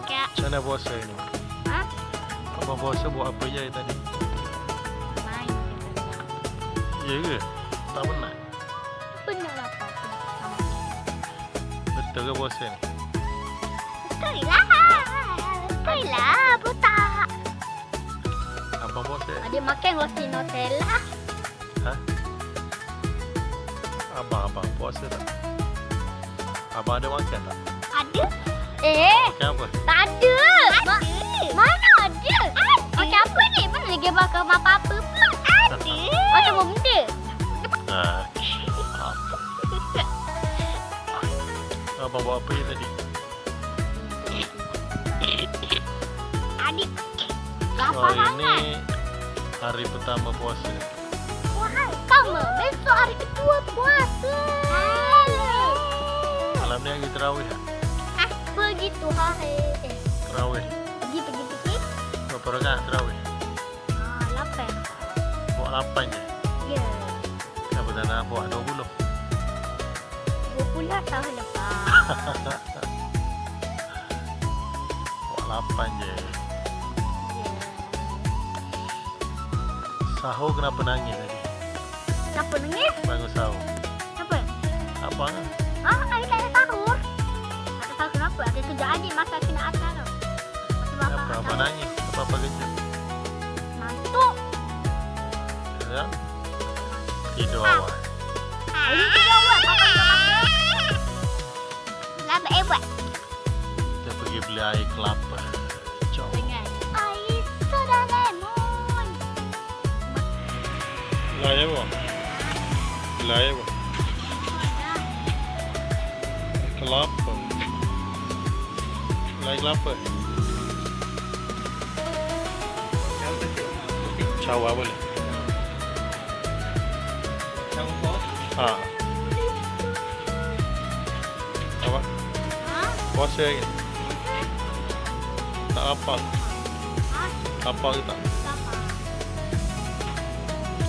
Kak. Macam mana puasa ni? Ha? Abang puasa buat apa je tadi? Main. Ya ke? Tak penat? Benar lah Pak. Betul ke puasa ni? Betul lah. Betul lah. Buta. Abang puasa? Dia makan roti Nutella. Ha? Abang puasa tak? Abang ada makan tak? Ada. Makan apa? Tak ada. Mana ada? Makan apa ni? Mana lagi bakal apa-apa pula? Ada. Macam benda. Ha. Abang buat apa je tadi? Adik. Lapar Hari sangat. ni hari pertama puasa. Sama. Besok hari kedua puasa. Malam ni hari terawih tak? Begitu hari. Terawih. Pergi. Berapa rakaat terawih? 8. Buat 8 je. Ya. Kenapa tak nak buat 20? 20 tahun lepas. Buat 8 je. Sahur kenapa nangis tadi? Siapa nangis? Bangun sahur. Siapa? Abang ke? Ada tak ada sahur. Ada sahur kenapa? Ada kerja adik masa kena asal tau. Masa Kenapa abang nangis? Apa kerja? Ngantuk. Ya? Tidur awal. Ini tidur awal. Papa tak makan. Lambat buat. Kita pergi beli air kelapa. Jom. Dengan air soda lemon. Beli air apa? Beli air apa? Kelapa. Beli air kelapa. Cawa boleh? Ha. Apa? Puasa lagi? Tak lapar? Lapar ke tak?